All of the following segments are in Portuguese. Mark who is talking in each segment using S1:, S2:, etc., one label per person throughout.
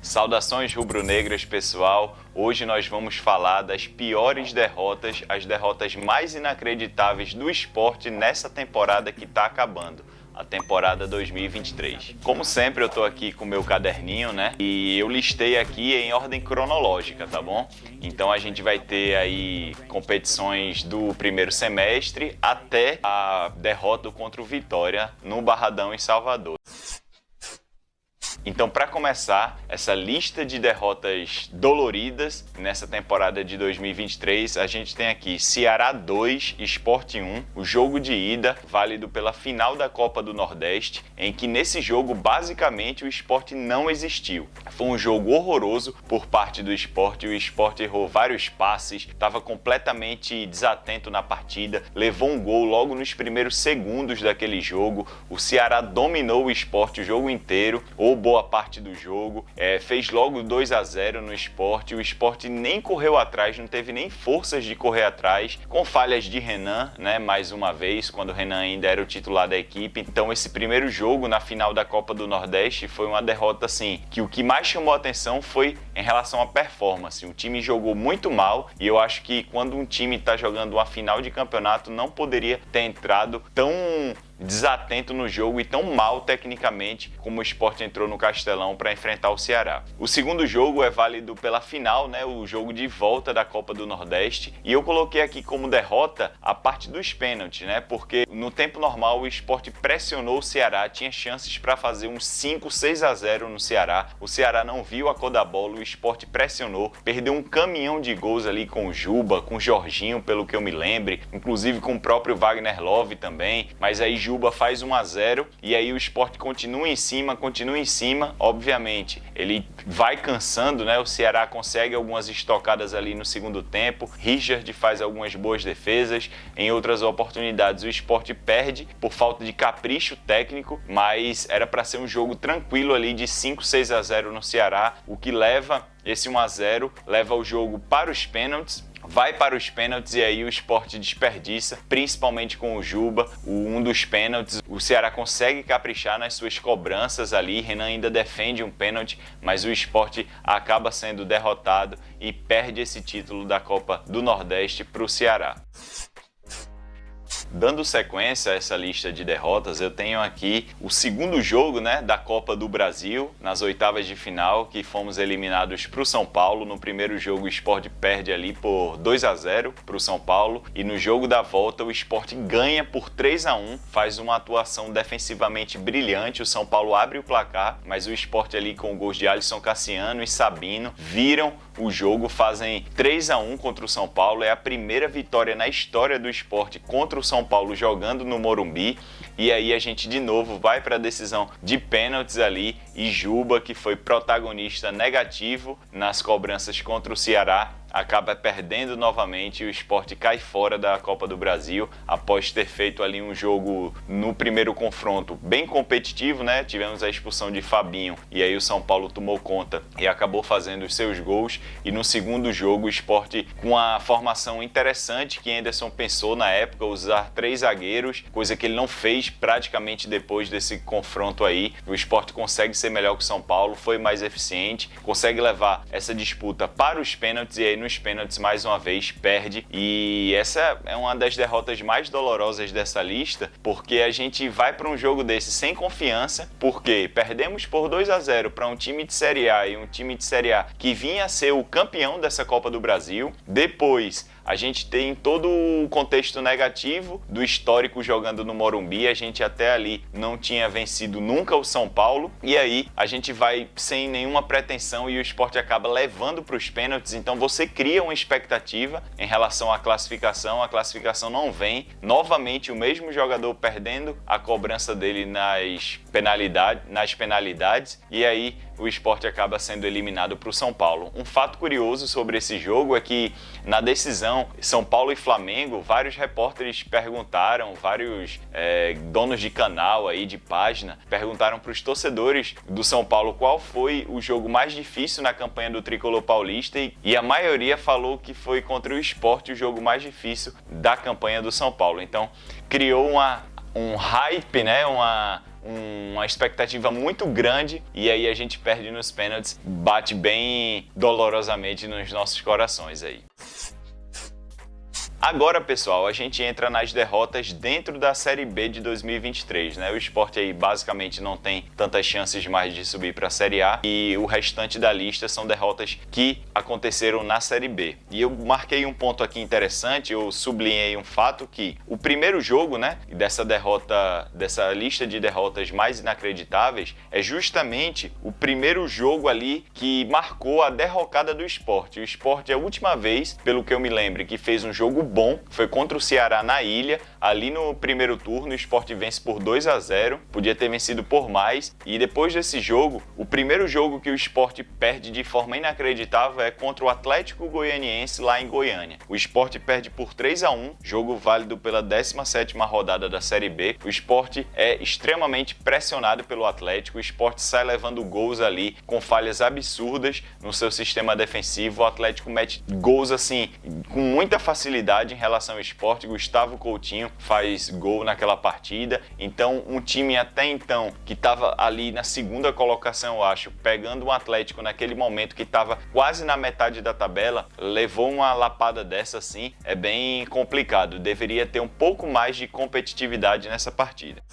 S1: Saudações rubro-negras, pessoal! Hoje nós vamos falar das piores derrotas, as derrotas mais inacreditáveis do esporte nessa temporada que está acabando, a temporada 2023. Como sempre, eu tô aqui com o meu caderninho, né? E eu listei aqui em ordem cronológica, tá bom? Então a gente vai ter aí competições do primeiro semestre até a derrota contra o Vitória no Barradão em Salvador. Então, para começar, essa lista de derrotas doloridas nessa temporada de 2023, a gente tem aqui Ceará 2, Sport 1, o jogo de ida, válido pela final da Copa do Nordeste, em que nesse jogo, basicamente, o Sport não existiu. Foi um jogo horroroso por parte do Sport, o Sport errou vários passes, estava completamente desatento na partida, levou um gol logo nos primeiros segundos daquele jogo, o Ceará dominou o Sport o jogo inteiro, ou boa parte do jogo, fez logo 2-0 no Sport, o Sport nem correu atrás, não teve nem forças de correr atrás, com falhas de Renan, né, mais uma vez, quando o Renan ainda era o titular da equipe. Então esse primeiro jogo na final da Copa do Nordeste foi uma derrota assim, que o que mais chamou a atenção foi em relação à performance. O time jogou muito mal e eu acho que quando um time está jogando uma final de campeonato não poderia ter entrado tão desatento no jogo e tão mal tecnicamente como o Sport entrou no Castelão para enfrentar o Ceará. O segundo jogo é válido pela final, né, o jogo de volta da Copa do Nordeste, e eu coloquei aqui como derrota a parte dos pênaltis, né, porque no tempo normal o Sport pressionou o Ceará, tinha chances para fazer uns 5-6-0 no Ceará. O Ceará não viu a cor da bola, o Sport pressionou, perdeu um caminhão de gols ali com o Juba, com o Jorginho, pelo que eu me lembre, inclusive com o próprio Wagner Love também, mas aí Juba faz 1-0 e aí o Sport continua em cima, obviamente ele vai cansando, né? O Ceará consegue algumas estocadas ali no segundo tempo, Richard faz algumas boas defesas, em outras oportunidades o Sport perde por falta de capricho técnico, mas era para ser um jogo tranquilo ali de 5-6-0 no Ceará, o que leva esse 1-0, leva o jogo para os pênaltis, vai para os pênaltis e aí o Sport desperdiça, principalmente com o Juba, um dos pênaltis. O Ceará consegue caprichar nas suas cobranças ali, Renan ainda defende um pênalti, mas o Sport acaba sendo derrotado e perde esse título da Copa do Nordeste para o Ceará. Dando sequência a essa lista de derrotas, eu tenho aqui o segundo jogo, né, da Copa do Brasil, nas oitavas de final, que fomos eliminados para o São Paulo. No primeiro jogo o Sport perde ali por 2-0 para o São Paulo, e no jogo da volta o Sport ganha por 3-1, faz uma atuação defensivamente brilhante, o São Paulo abre o placar, mas o Sport ali com gols de Alisson Cassiano e Sabino viram o jogo, fazem 3-1 contra o São Paulo, é a primeira vitória na história do Sport contra o São Paulo jogando no Morumbi, e aí a gente de novo vai para a decisão de pênaltis ali, e Juba, que foi protagonista negativo nas cobranças contra o Ceará, acaba perdendo novamente e o Sport cai fora da Copa do Brasil após ter feito ali um jogo no primeiro confronto bem competitivo, né? Tivemos a expulsão de Fabinho e aí o São Paulo tomou conta e acabou fazendo os seus gols, e no segundo jogo o Sport, com a formação interessante que Anderson pensou na época, usar 3 zagueiros, coisa que ele não fez praticamente depois desse confronto aí. O Sport consegue ser melhor que o São Paulo, foi mais eficiente, consegue levar essa disputa para os pênaltis e aí nos pênaltis mais uma vez perde, e essa é uma das derrotas mais dolorosas dessa lista, porque a gente vai para um jogo desse sem confiança, porque perdemos por 2-0 para um time de Série A, e um time de Série A que vinha a ser o campeão dessa Copa do Brasil. Depois a gente tem todo o contexto negativo do histórico jogando no Morumbi, a gente até ali não tinha vencido nunca o São Paulo, e aí a gente vai sem nenhuma pretensão e o Sport acaba levando para os pênaltis, então você cria uma expectativa em relação à classificação, a classificação não vem, novamente o mesmo jogador perdendo a cobrança dele nas penalidades, e aí o Sport acaba sendo eliminado para o São Paulo. Um fato curioso sobre esse jogo é que na decisão São Paulo e Flamengo, vários repórteres perguntaram, vários donos de canal aí, de página, perguntaram para os torcedores do São Paulo qual foi o jogo mais difícil na campanha do Tricolor Paulista, e a maioria falou que foi contra o Sport o jogo mais difícil da campanha do São Paulo. Então criou um hype, né? uma expectativa muito grande e aí a gente perde nos pênaltis, bate bem dolorosamente nos nossos corações aí. Agora, pessoal, a gente entra nas derrotas dentro da Série B de 2023, né? O Sport aí basicamente não tem tantas chances mais de subir para a Série A e o restante da lista são derrotas que aconteceram na Série B. E eu marquei um ponto aqui interessante, eu sublinhei um fato que o primeiro jogo, né, dessa lista de derrotas mais inacreditáveis é justamente o primeiro jogo ali que marcou a derrocada do Sport. O Sport, a última vez, pelo que eu me lembro, que fez um jogo bom, foi contra o Ceará na Ilha, ali no primeiro turno, o Sport vence por 2-0, podia ter vencido por mais, e depois desse jogo, o primeiro jogo que o Sport perde de forma inacreditável é contra o Atlético Goianiense lá em Goiânia. O Sport perde por 3-1, jogo válido pela 17ª rodada da Série B. O Sport é extremamente pressionado pelo Atlético, o Sport sai levando gols ali com falhas absurdas no seu sistema defensivo, o Atlético mete gols assim com muita facilidade em relação ao Sport. Gustavo Coutinho faz gol naquela partida, então um time até então que estava ali na segunda colocação, eu acho, pegando um Atlético naquele momento que estava quase na metade da tabela, levou uma lapada dessa assim, é bem complicado, deveria ter um pouco mais de competitividade nessa partida.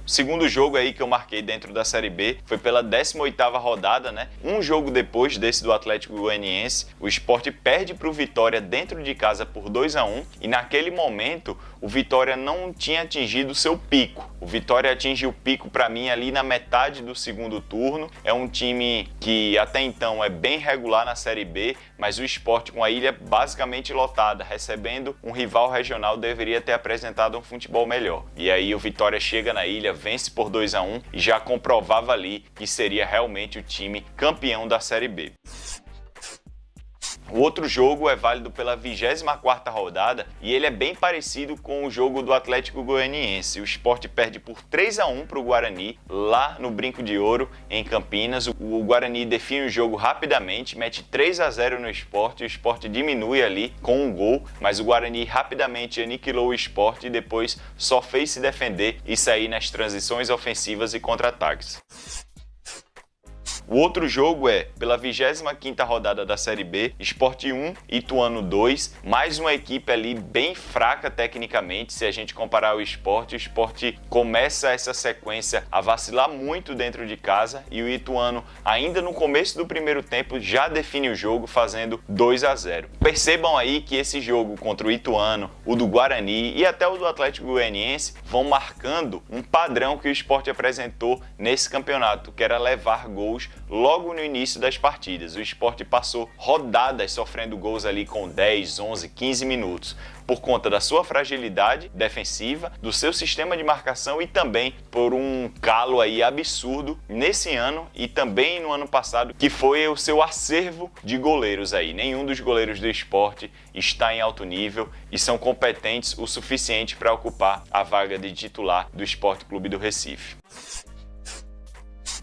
S1: O segundo jogo aí que eu marquei dentro da Série B foi pela 18ª rodada, né? Um jogo depois desse do Atlético Goianiense, o Sport perde para o Vitória dentro de casa por 2-1 e naquele momento o Vitória não tinha atingido o seu pico. O Vitória atingiu o pico para mim ali na metade do segundo turno. É um time que até então é bem regular na Série B, mas o Sport com a ilha basicamente lotada, recebendo um rival regional, deveria ter apresentado um futebol melhor. E aí o Vitória chega na ilha, vence por 2-1 e já comprovava ali que seria realmente o time campeão da Série B. O outro jogo é válido pela 24ª rodada e ele é bem parecido com o jogo do Atlético Goianiense. O Sport perde por 3-1 para o Guarani, lá no Brinco de Ouro, em Campinas. O Guarani define o jogo rapidamente, mete 3-0 no Sport, o Sport diminui ali com um gol, mas o Guarani rapidamente aniquilou o Sport e depois só fez se defender e sair nas transições ofensivas e contra-ataques. O outro jogo é pela 25ª rodada da Série B, Sport 1, Ituano 2, mais uma equipe ali bem fraca tecnicamente, se a gente comparar o Sport começa essa sequência a vacilar muito dentro de casa e o Ituano ainda no começo do primeiro tempo já define o jogo fazendo 2-0. Percebam aí que esse jogo contra o Ituano, o do Guarani e até o do Atlético Goianiense vão marcando um padrão que o Sport apresentou nesse campeonato, que era levar gols logo no início das partidas. O Sport passou rodadas sofrendo gols ali com 10, 11, 15 minutos, por conta da sua fragilidade defensiva, do seu sistema de marcação e também por um calo aí absurdo nesse ano e também no ano passado, que foi o seu acervo de goleiros aí. Nenhum dos goleiros do Sport está em alto nível e são competentes o suficiente para ocupar a vaga de titular do Sport Clube do Recife.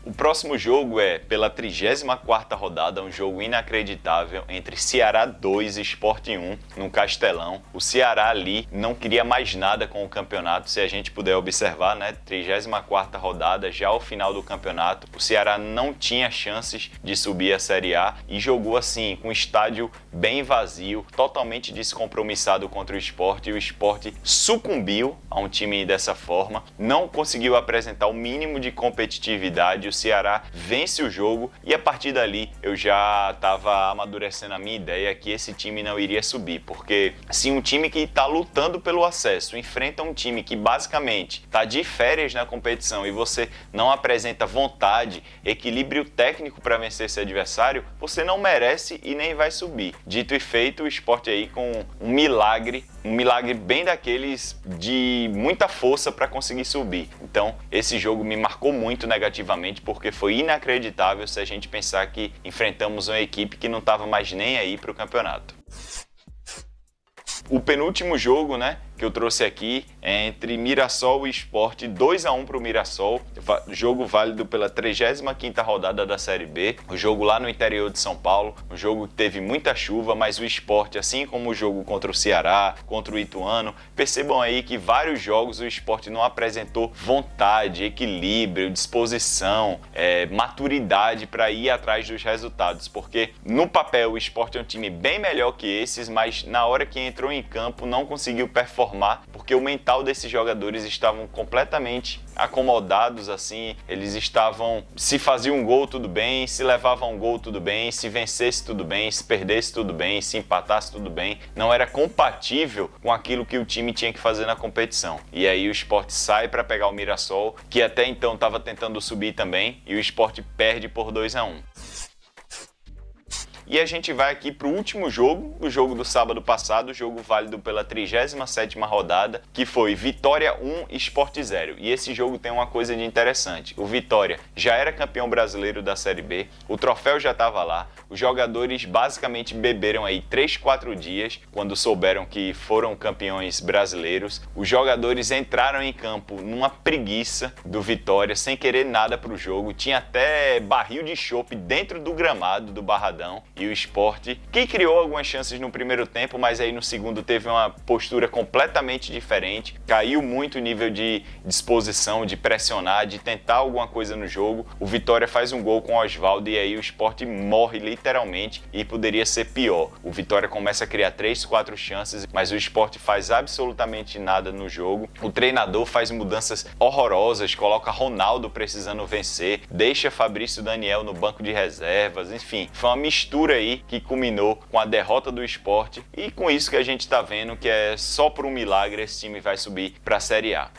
S1: O próximo jogo é pela 34ª rodada, um jogo inacreditável entre Ceará 2 e Sport 1 no Castelão. O Ceará ali não queria mais nada com o campeonato, se a gente puder observar, né? 34ª rodada, já ao final do campeonato, o Ceará não tinha chances de subir a Série A e jogou assim, com o estádio bem vazio, totalmente descompromissado contra o Sport, e o Sport sucumbiu a um time dessa forma, não conseguiu apresentar o mínimo de competitividade. O Ceará vence o jogo e a partir dali eu já estava amadurecendo a minha ideia que esse time não iria subir, porque se um time que está lutando pelo acesso enfrenta um time que basicamente está de férias na competição e você não apresenta vontade, equilíbrio técnico para vencer esse adversário, você não merece e nem vai subir. Dito e feito, o Sport aí com um milagre bem daqueles de muita força para conseguir subir. Então, esse jogo me marcou muito negativamente porque foi inacreditável se a gente pensar que enfrentamos uma equipe que não estava mais nem aí para o campeonato. O penúltimo jogo, né, que eu trouxe aqui é entre Mirassol e Sport, 2-1 para o Mirassol, jogo válido pela 35ª rodada da Série B, o jogo lá no interior de São Paulo, um jogo que teve muita chuva, mas o Sport, assim como o jogo contra o Ceará, contra o Ituano, percebam aí que vários jogos o Sport não apresentou vontade, equilíbrio, disposição, maturidade para ir atrás dos resultados, porque no papel o Sport é um time bem melhor que esses, mas na hora que entrou em campo não conseguiu performar, porque o mental desses jogadores estavam completamente acomodados, assim, eles estavam, se fazia um gol tudo bem, se levava um gol tudo bem, se vencesse tudo bem, se perdesse tudo bem, se empatasse tudo bem, não era compatível com aquilo que o time tinha que fazer na competição. E aí o Sport sai para pegar o Mirassol, que até então estava tentando subir também, e o Sport perde por 2-1. E a gente vai aqui para o último jogo, o jogo do sábado passado, o jogo válido pela 37ª rodada, que foi Vitória 1, Sport 0. E esse jogo tem uma coisa de interessante. O Vitória já era campeão brasileiro da Série B, o troféu já estava lá, os jogadores basicamente beberam aí 3-4 dias quando souberam que foram campeões brasileiros. Os jogadores entraram em campo numa preguiça do Vitória, sem querer nada para o jogo. Tinha até barril de chopp dentro do gramado do Barradão. E o Sport, que criou algumas chances no primeiro tempo, mas aí no segundo teve uma postura completamente diferente, caiu muito o nível de disposição, de pressionar, de tentar alguma coisa no jogo. O Vitória faz um gol com o Oswaldo e aí o Sport morre literalmente e poderia ser pior. O Vitória começa a criar 3-4 chances, mas o Sport faz absolutamente nada no jogo. O treinador faz mudanças horrorosas, coloca Ronaldo precisando vencer, deixa Fabrício Daniel no banco de reservas, enfim, foi uma mistura aí que culminou com a derrota do Sport e com isso que a gente está vendo que é só por um milagre esse time vai subir para a Série A.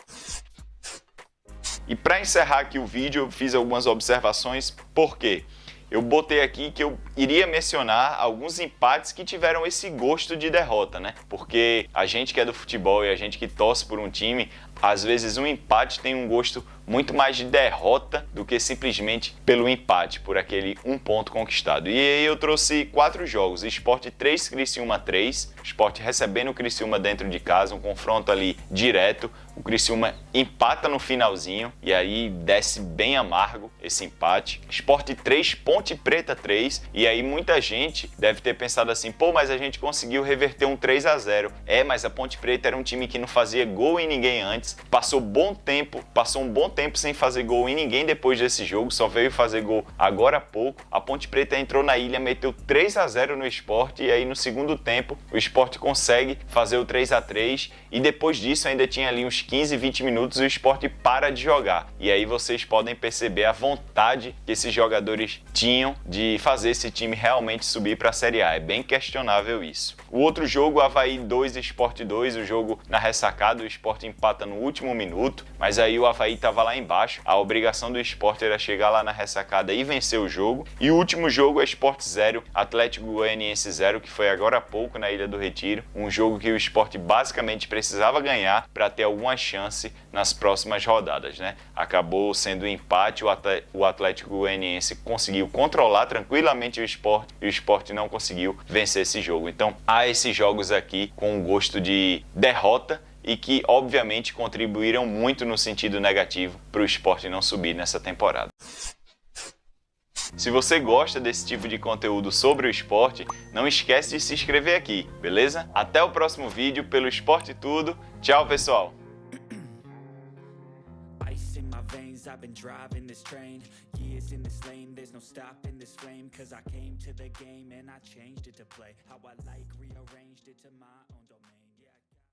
S1: E para encerrar aqui o vídeo, eu fiz algumas observações, por quê? Eu botei aqui que eu iria mencionar alguns empates que tiveram esse gosto de derrota, né? Porque a gente que é do futebol e a gente que torce por um time, às vezes um empate tem um gosto muito mais de derrota do que simplesmente pelo empate, por aquele um ponto conquistado. E aí eu trouxe 4 jogos, Sport 3, Criciúma 3, Sport recebendo o Criciúma dentro de casa, um confronto ali direto, o Criciúma empata no finalzinho e aí desce bem amargo esse empate. Sport 3, Ponte Preta 3, e aí muita gente deve ter pensado assim, pô, mas a gente conseguiu reverter um 3-0. Mas a Ponte Preta era um time que não fazia gol em ninguém antes, passou um bom tempo sem fazer gol em ninguém depois desse jogo, só veio fazer gol agora há pouco. A Ponte Preta entrou na ilha, meteu 3-0 no Sport e aí no segundo tempo o Sport consegue fazer o 3-3 e depois disso ainda tinha ali uns 15, 20 minutos e o Sport para de jogar. E aí vocês podem perceber a vontade que esses jogadores tinham de fazer esse time realmente subir para a Série A. É bem questionável isso. O outro jogo, Avaí 2, Sport 2, o jogo na ressacada, o Sport empata no último minuto, mas aí o Avaí estava lá embaixo, a obrigação do Sport era chegar lá na ressacada e vencer o jogo. E o último jogo é Sport 0, Atlético Goianiense 0, que foi agora há pouco na Ilha do Retiro, um jogo que o Sport basicamente precisava ganhar para ter alguma chance nas próximas rodadas, né? Acabou sendo um empate, o Atlético Goianiense conseguiu controlar tranquilamente o Sport e o Sport não conseguiu vencer esse jogo. Então há esses jogos aqui com um gosto de derrota e que obviamente contribuíram muito no sentido negativo para o Sport não subir nessa temporada. Se você gosta desse tipo de conteúdo sobre o esporte, não esquece de se inscrever aqui, beleza? Até o próximo vídeo pelo Esporte Tudo. Tchau, pessoal!
S2: I've been driving this train, years in this lane, there's no stopping this flame, 'cause I came to the game and I changed it to play how I like, rearranged it to my own